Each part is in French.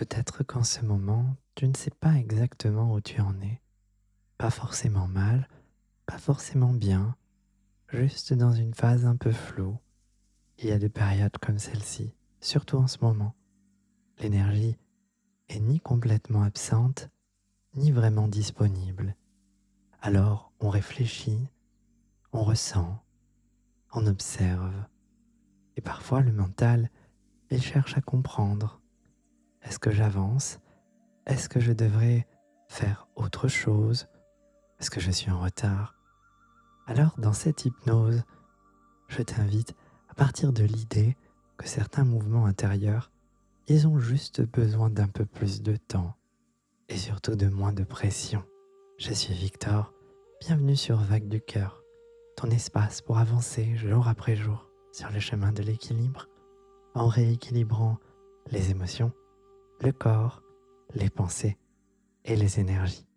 Peut-être qu'en ce moment, tu ne sais pas exactement où tu en es. Pas forcément mal, pas forcément bien, juste dans une phase un peu floue. Il y a des périodes comme celle-ci, surtout en ce moment. L'énergie est ni complètement absente, ni vraiment disponible. Alors on réfléchit, on ressent, on observe. Et parfois le mental, il cherche à comprendre. Est-ce que j'avance? Est-ce que je devrais faire autre chose? Est-ce que je suis en retard? Alors, dans cette hypnose, je t'invite à partir de l'idée que certains mouvements intérieurs, ils ont juste besoin d'un peu plus de temps et surtout de moins de pression. Je suis Victor, bienvenue sur Vague du Cœur, ton espace pour avancer jour après jour sur le chemin de l'équilibre en rééquilibrant les émotions, le corps, les pensées et les énergies.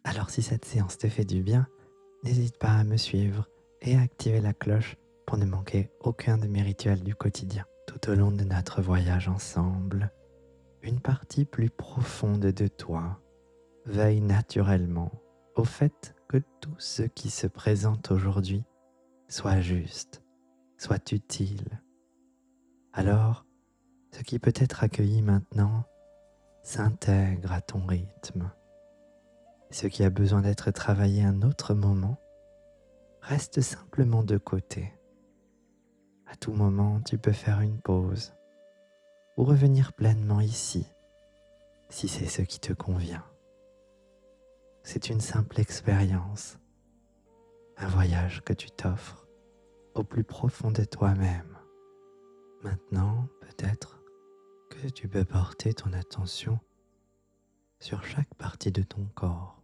Alors si cette séance te fait du bien, n'hésite pas à me suivre et à activer la cloche pour ne manquer aucun de mes rituels du quotidien. Tout au long de notre voyage ensemble, une partie plus profonde de toi veille naturellement au fait que tout ce qui se présente aujourd'hui soit juste, soit utile. Alors, ce qui peut être accueilli maintenant s'intègre à ton rythme. Ce qui a besoin d'être travaillé un autre moment reste simplement de côté. À tout moment, tu peux faire une pause ou revenir pleinement ici, si c'est ce qui te convient. C'est une simple expérience, un voyage que tu t'offres au plus profond de toi-même. Maintenant, peut-être que tu peux porter ton attention sur chaque partie de ton corps.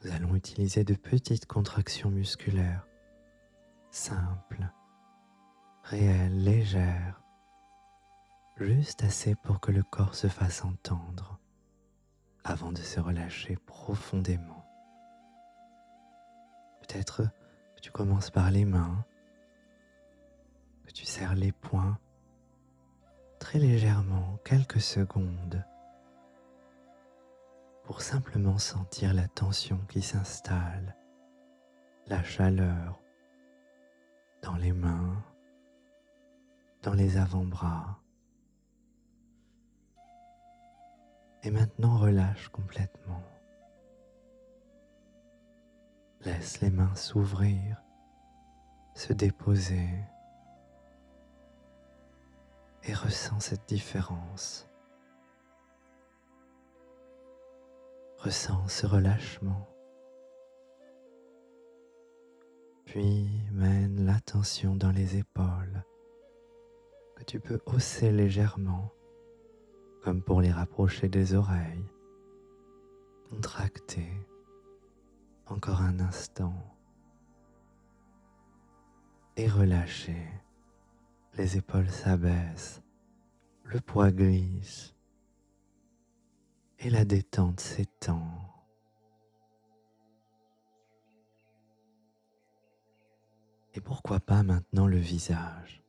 Nous allons utiliser de petites contractions musculaires, simples, réelles, légères, juste assez pour que le corps se fasse entendre avant de se relâcher profondément. Peut-être que tu commences par les mains, que tu serres les poings très légèrement quelques secondes pour simplement sentir la tension qui s'installe, la chaleur dans les mains, dans les avant-bras. Et maintenant relâche complètement. Laisse les mains s'ouvrir, se déposer et ressens cette différence. Ressens ce relâchement. Puis mène l'attention dans les épaules que tu peux hausser légèrement comme pour les rapprocher des oreilles. Contracter encore un instant et relâcher. Les épaules s'abaissent, le poids glisse et la détente s'étend. Et pourquoi pas maintenant le visage,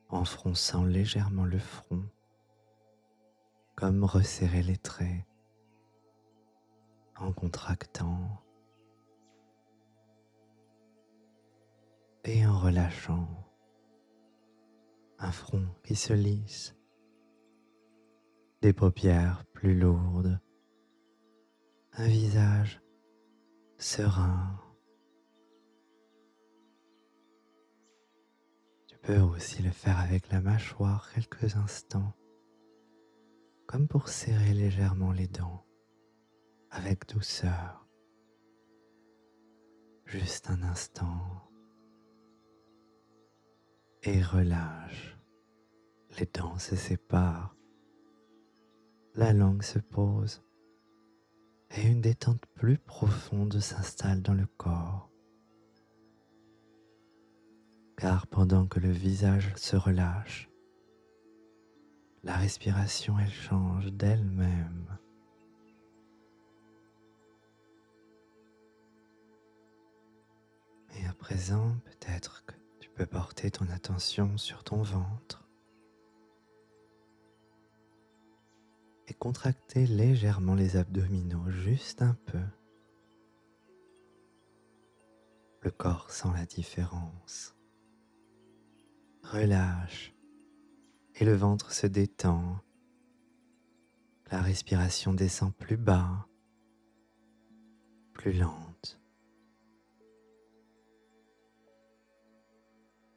en fronçant légèrement le front, comme resserrer les traits, en contractant et en relâchant. Un front qui se lisse, des paupières plus lourdes, un visage serein. Tu peux aussi le faire avec la mâchoire quelques instants, comme pour serrer légèrement les dents, avec douceur. Juste un instant et relâche. Les dents se séparent, la langue se pose et une détente plus profonde s'installe dans le corps. Car pendant que le visage se relâche, la respiration elle change d'elle-même. Et à présent, peut-être que tu peux porter ton attention sur ton ventre. contracter légèrement les abdominaux, juste un peu. Le corps sent la différence. Relâche et le ventre se détend. La respiration descend plus bas, plus lente.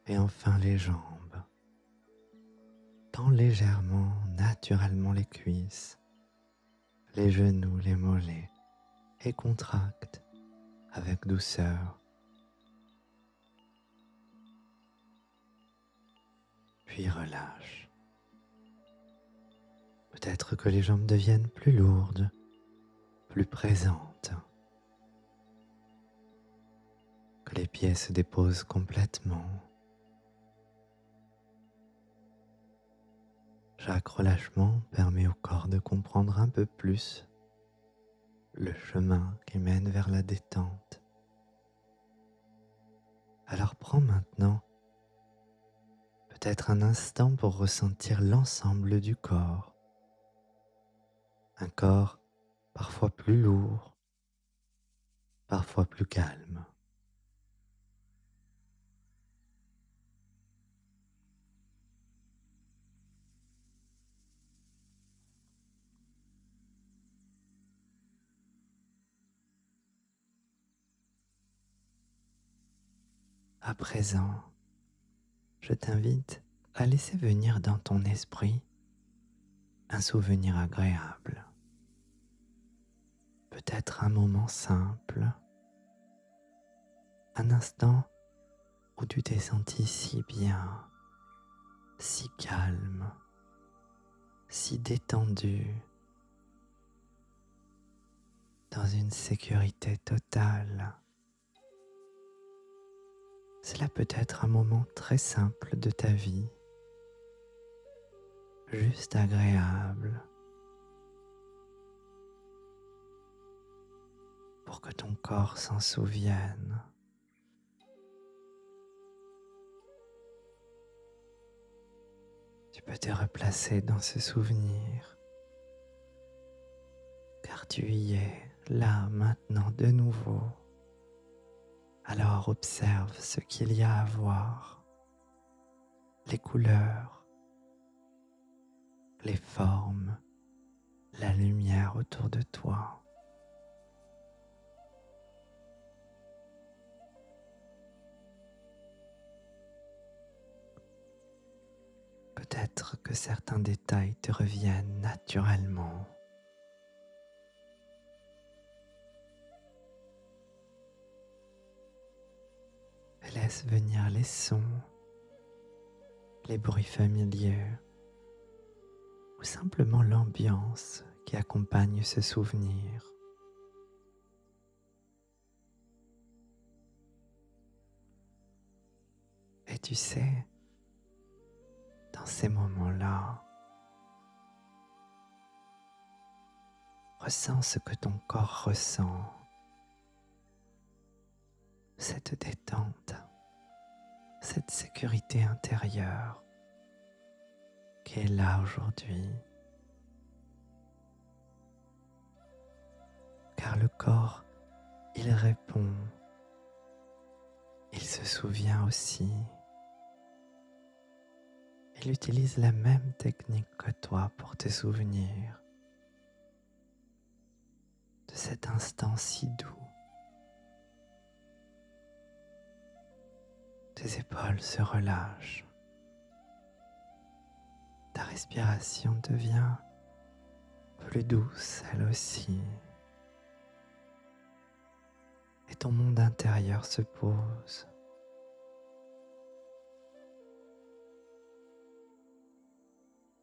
Et enfin les jambes. Tends légèrement, naturellement les cuisses, les genoux, les mollets et contracte avec douceur. Puis relâche. Peut-être que les jambes deviennent plus lourdes, plus présentes, que les pieds se déposent complètement. Chaque relâchement permet au corps de comprendre un peu plus le chemin qui mène vers la détente. Alors prends maintenant peut-être un instant pour ressentir l'ensemble du corps. Un corps parfois plus lourd, parfois plus calme. À présent, je t'invite à laisser venir dans ton esprit un souvenir agréable. Peut-être un moment simple, un instant où tu t'es senti si bien, si calme, si détendu, dans une sécurité totale. Cela peut être un moment très simple de ta vie, juste agréable, pour que ton corps s'en souvienne. Tu peux te replacer dans ce souvenir, car tu y es, là, maintenant, de nouveau. Alors observe ce qu'il y a à voir, les couleurs, les formes, la lumière autour de toi. Peut-être que certains détails te reviennent naturellement. Laisse venir les sons, les bruits familiers ou simplement l'ambiance qui accompagne ce souvenir. Et tu sais, dans ces moments-là, ressens ce que ton corps ressent, cette détente, cette sécurité intérieure qui est là aujourd'hui. Car le corps, il répond, il se souvient aussi. Il utilise la même technique que toi pour te souvenir de cet instant si doux. Tes épaules se relâchent. Ta respiration devient plus douce elle aussi. Et ton monde intérieur se pose.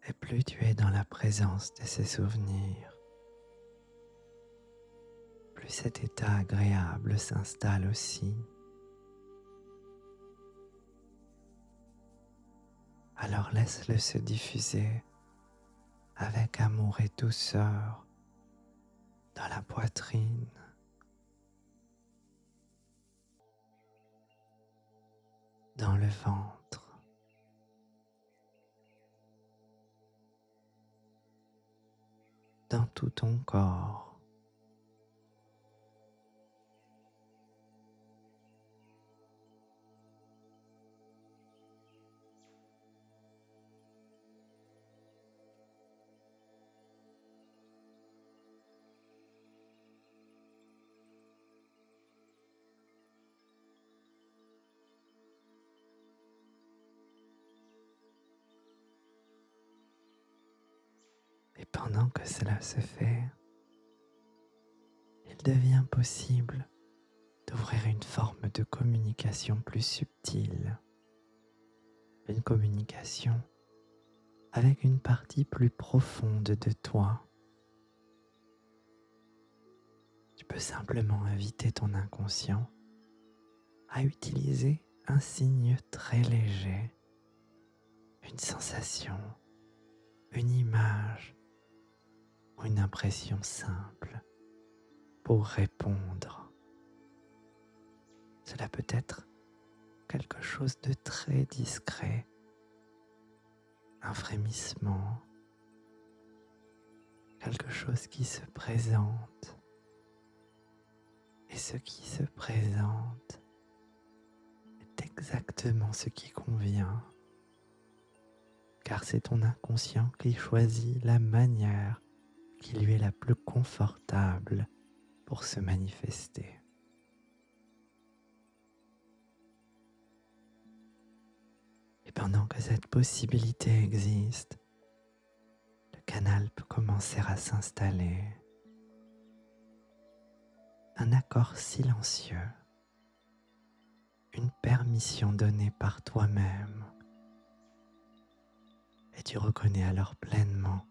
Et plus tu es dans la présence de ces souvenirs, plus cet état agréable s'installe aussi. Alors laisse-le se diffuser avec amour et douceur dans la poitrine, dans le ventre, dans tout ton corps. Et pendant que cela se fait, il devient possible d'ouvrir une forme de communication plus subtile, une communication avec une partie plus profonde de toi. Tu peux simplement inviter ton inconscient à utiliser un signe très léger, une sensation, une image ou une impression simple pour répondre. Cela peut être quelque chose de très discret, un frémissement, quelque chose qui se présente. Et ce qui se présente est exactement ce qui convient, car c'est ton inconscient qui choisit la manière qui lui est la plus confortable pour se manifester. Et pendant que cette possibilité existe, le canal peut commencer à s'installer. Un accord silencieux, une permission donnée par toi-même. Et tu reconnais alors pleinement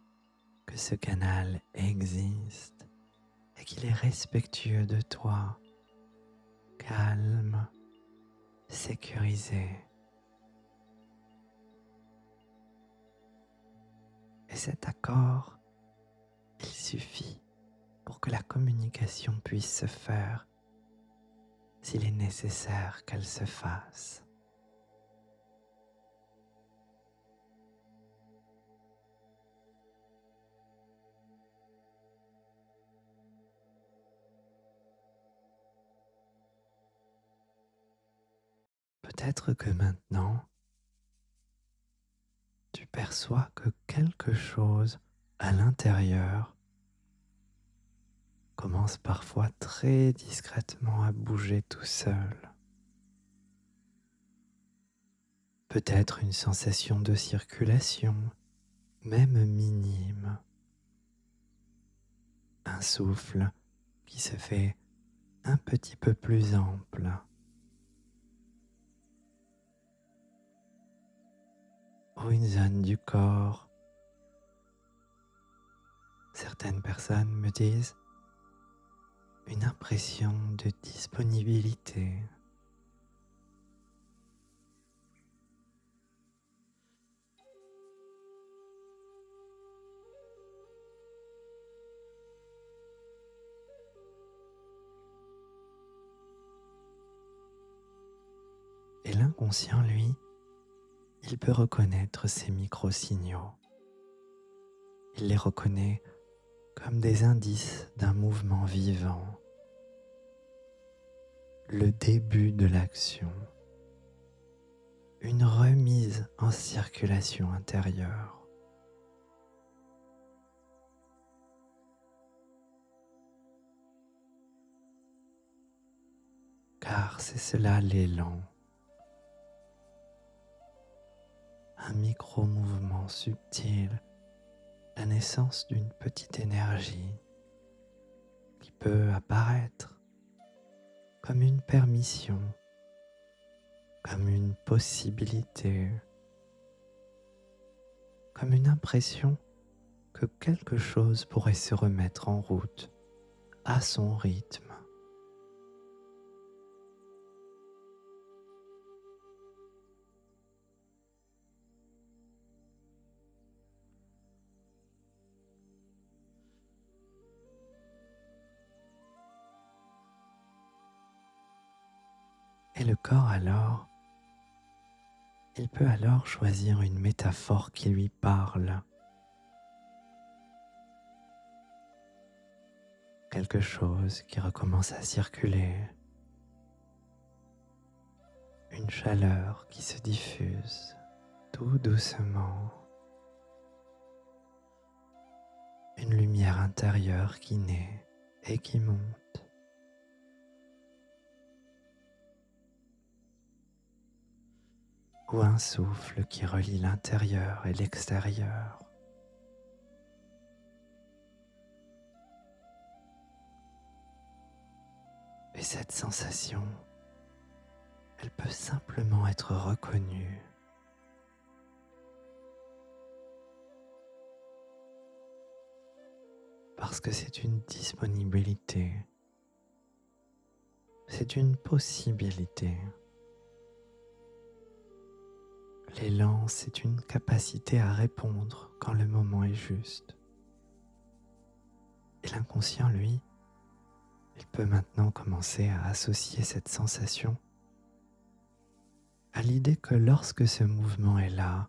que ce canal existe et qu'il est respectueux de toi, calme, sécurisé. Et cet accord, il suffit pour que la communication puisse se faire s'il est nécessaire qu'elle se fasse. Peut-être que maintenant, tu perçois que quelque chose à l'intérieur commence parfois très discrètement à bouger tout seul. Peut-être une sensation de circulation, même minime. Un souffle qui se fait un petit peu plus ample. Ou une zone du corps. Certaines personnes me disent une impression de disponibilité. Et l'inconscient, lui, il peut reconnaître ces micro-signaux. Il les reconnaît comme des indices d'un mouvement vivant, le début de l'action, une remise en circulation intérieure. Car c'est cela l'élan, un micro-mouvement subtil, la naissance d'une petite énergie qui peut apparaître comme une permission, comme une possibilité, comme une impression que quelque chose pourrait se remettre en route à son rythme. Et le corps alors, il peut alors choisir une métaphore qui lui parle. quelque chose qui recommence à circuler, une chaleur qui se diffuse tout doucement, une lumière intérieure qui naît et qui monte. Ou un souffle qui relie l'intérieur et l'extérieur. Et cette sensation, elle peut simplement être reconnue. Parce que c'est une disponibilité, c'est une possibilité. L'élan, c'est une capacité à répondre quand le moment est juste. Et l'inconscient, lui, il peut maintenant commencer à associer cette sensation à l'idée que lorsque ce mouvement est là,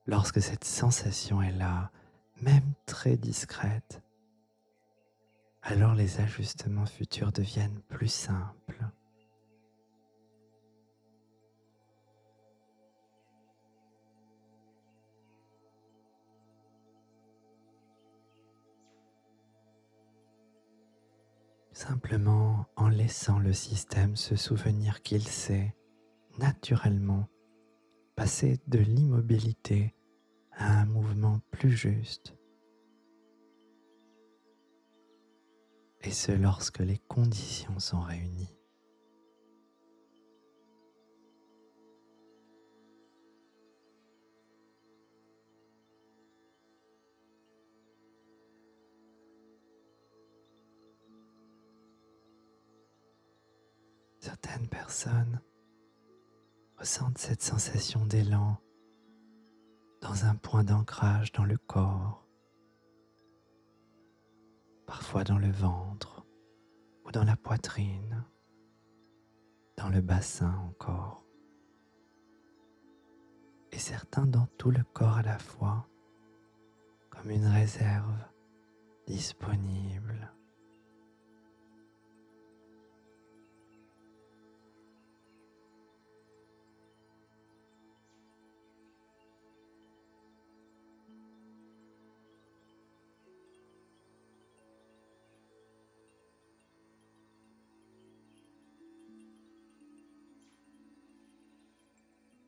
lorsque cette sensation est là, même très discrète, alors les ajustements futurs deviennent plus simples. Simplement en laissant le système se souvenir qu'il sait naturellement passer de l'immobilité à un mouvement plus juste, et ce lorsque les conditions sont réunies. Certaines personnes ressentent cette sensation d'élan dans un point d'ancrage dans le corps, parfois dans le ventre ou dans la poitrine, dans le bassin encore, et certains dans tout le corps à la fois, comme une réserve disponible.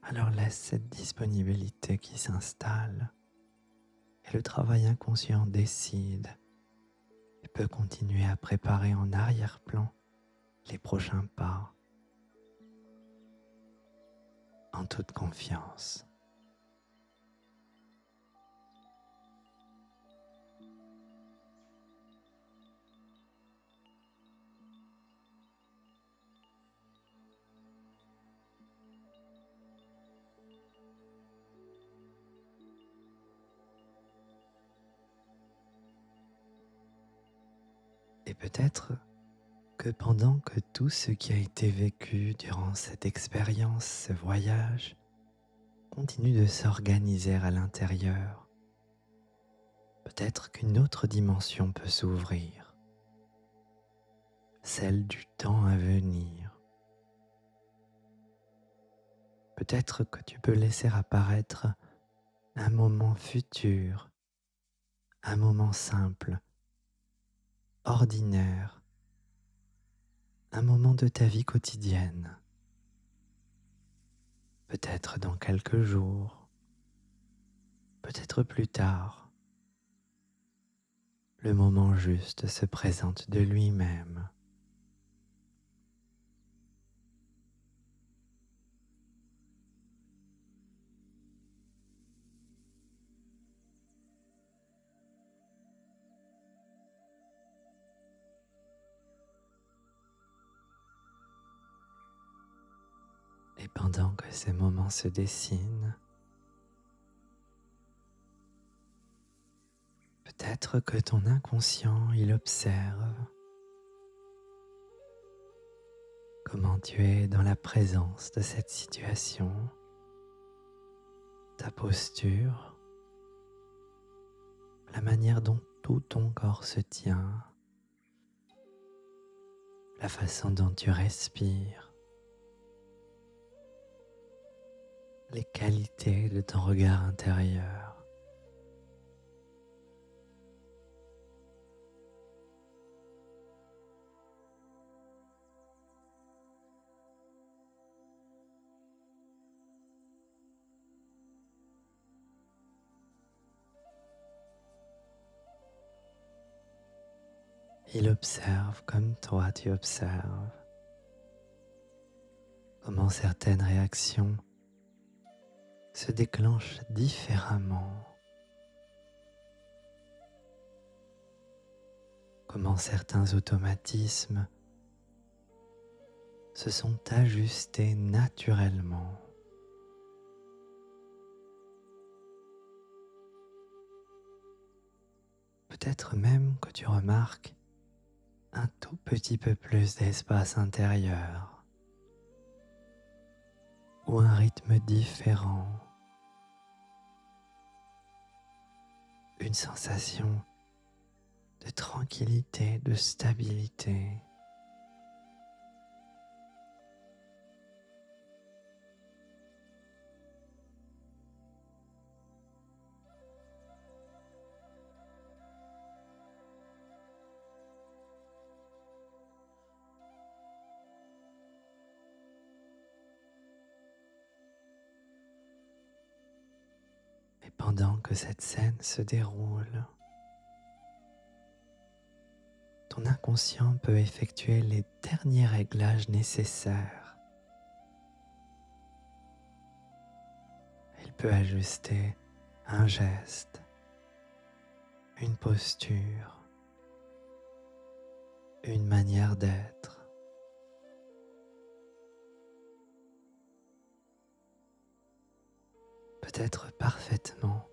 Alors laisse cette disponibilité qui s'installe et le travail inconscient décide et peut continuer à préparer en arrière-plan les prochains pas en toute confiance. Et peut-être que pendant que tout ce qui a été vécu durant cette expérience, ce voyage, continue de s'organiser à l'intérieur, peut-être qu'une autre dimension peut s'ouvrir, celle du temps à venir. Peut-être que tu peux laisser apparaître un moment futur, un moment simple, ordinaire, un moment de ta vie quotidienne, peut-être dans quelques jours, peut-être plus tard. Le moment juste se présente de lui-même. Et pendant que ces moments se dessinent, peut-être que ton inconscient, il observe comment tu es dans la présence de cette situation, ta posture, la manière dont tout ton corps se tient, la façon dont tu respires, les qualités de ton regard intérieur. Il observe comme toi tu observes comment certaines réactions se déclenchent différemment, comment certains automatismes se sont ajustés naturellement. Peut-être même que tu remarques un tout petit peu plus d'espace intérieur ou un rythme différent, une sensation de tranquillité, de stabilité. Et pendant que cette scène se déroule, ton inconscient peut effectuer les derniers réglages nécessaires. Il peut ajuster un geste, une posture, une manière d'être. Peut-être parfaitement,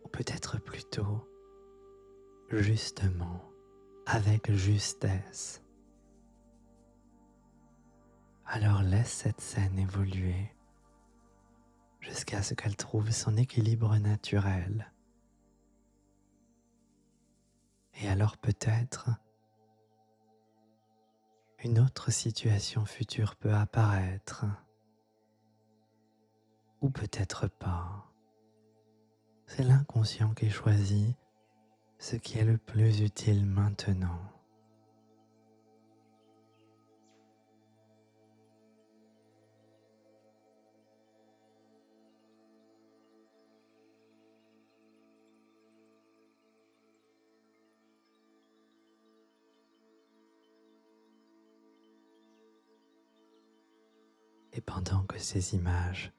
ou peut-être plutôt justement, avec justesse. Alors laisse cette scène évoluer jusqu'à ce qu'elle trouve son équilibre naturel. Et alors peut-être une autre situation future peut apparaître, ou peut-être pas. C'est l'inconscient qui choisit ce qui est le plus utile maintenant. Et pendant que ces images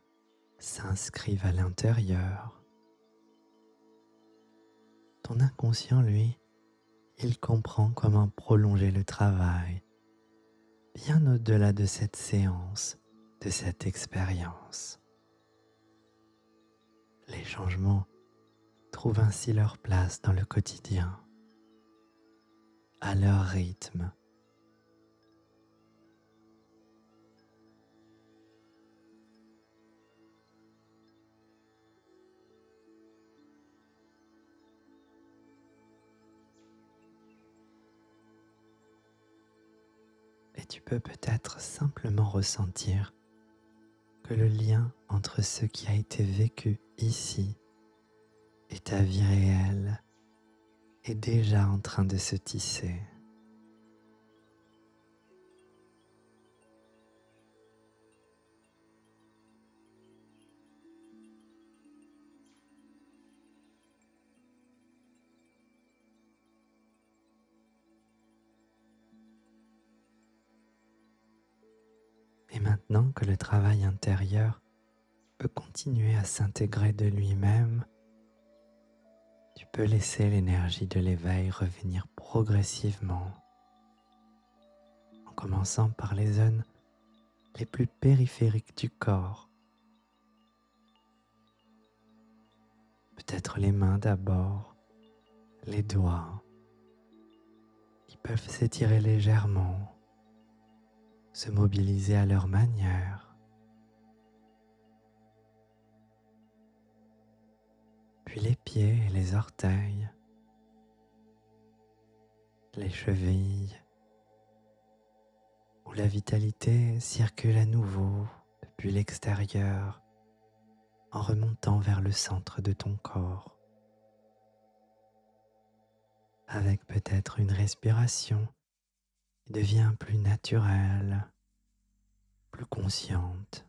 s'inscrivent à l'intérieur, ton inconscient, lui, il comprend comment prolonger le travail bien au-delà de cette séance, de cette expérience. Les changements trouvent ainsi leur place dans le quotidien, à leur rythme. Et tu peux peut-être simplement ressentir que le lien entre ce qui a été vécu ici et ta vie réelle est déjà en train de se tisser. Et maintenant que le travail intérieur peut continuer à s'intégrer de lui-même, tu peux laisser l'énergie de l'éveil revenir progressivement, en commençant par les zones les plus périphériques du corps. Peut-être les mains d'abord, les doigts, qui peuvent s'étirer légèrement, se mobiliser à leur manière. Puis les pieds et les orteils, les chevilles, où la vitalité circule à nouveau depuis l'extérieur en remontant vers le centre de ton corps, avec peut-être une respiration qui devient plus naturelle, plus consciente,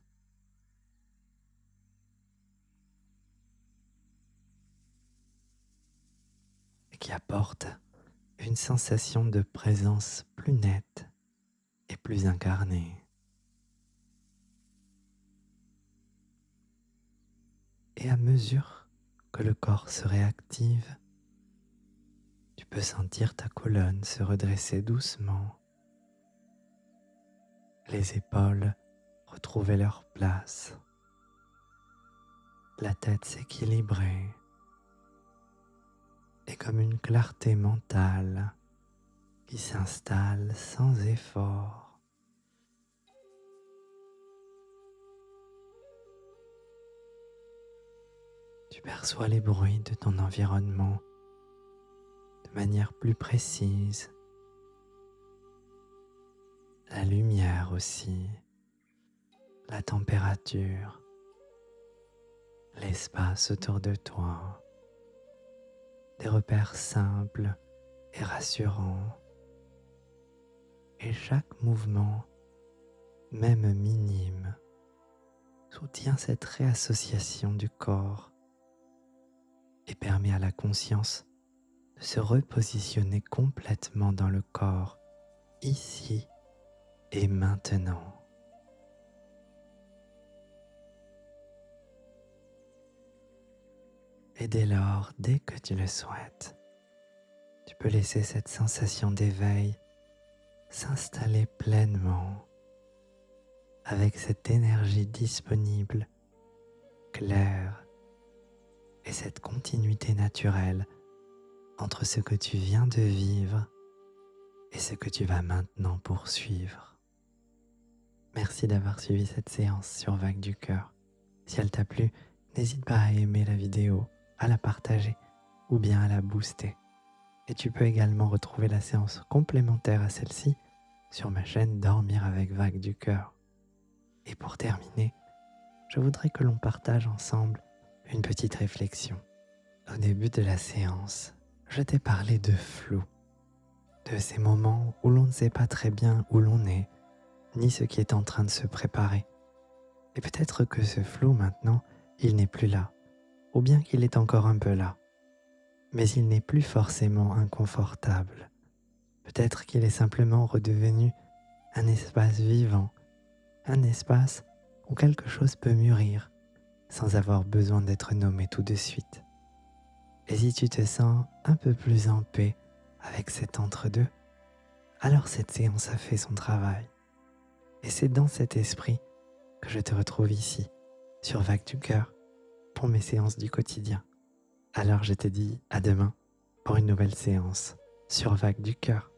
et qui apporte une sensation de présence plus nette et plus incarnée. Et à mesure que le corps se réactive, tu peux sentir ta colonne se redresser doucement, les épaules retrouver leur place, la tête s'équilibrer et comme une clarté mentale qui s'installe sans effort. Tu perçois les bruits de ton environnement de manière plus précise, la lumière aussi, la température, l'espace autour de toi, des repères simples et rassurants. Et chaque mouvement, même minime, soutient cette réassociation du corps et permet à la conscience de se repositionner complètement dans le corps, ici et maintenant. Et dès lors, dès que tu le souhaites, tu peux laisser cette sensation d'éveil s'installer pleinement avec cette énergie disponible, claire, et cette continuité naturelle entre ce que tu viens de vivre et ce que tu vas maintenant poursuivre. Merci d'avoir suivi cette séance sur Vague du Cœur. Si elle t'a plu, n'hésite pas à aimer la vidéo, à la partager ou bien à la booster. Et tu peux également retrouver la séance complémentaire à celle-ci sur ma chaîne Dormir avec Vague du Cœur. Et pour terminer, je voudrais que l'on partage ensemble une petite réflexion. Au début de la séance, je t'ai parlé de flou, de ces moments où l'on ne sait pas très bien où l'on est, ni ce qui est en train de se préparer. Et peut-être que ce flou maintenant, il n'est plus là, ou bien qu'il est encore un peu là. Mais il n'est plus forcément inconfortable. Peut-être qu'il est simplement redevenu un espace vivant, un espace où quelque chose peut mûrir, sans avoir besoin d'être nommé tout de suite. Et si tu te sens un peu plus en paix avec cet entre-deux, alors cette séance a fait son travail. Et c'est dans cet esprit que je te retrouve ici, sur Vague du Cœur, pour mes séances du quotidien. Alors je te dis à demain pour une nouvelle séance sur Vague du Cœur.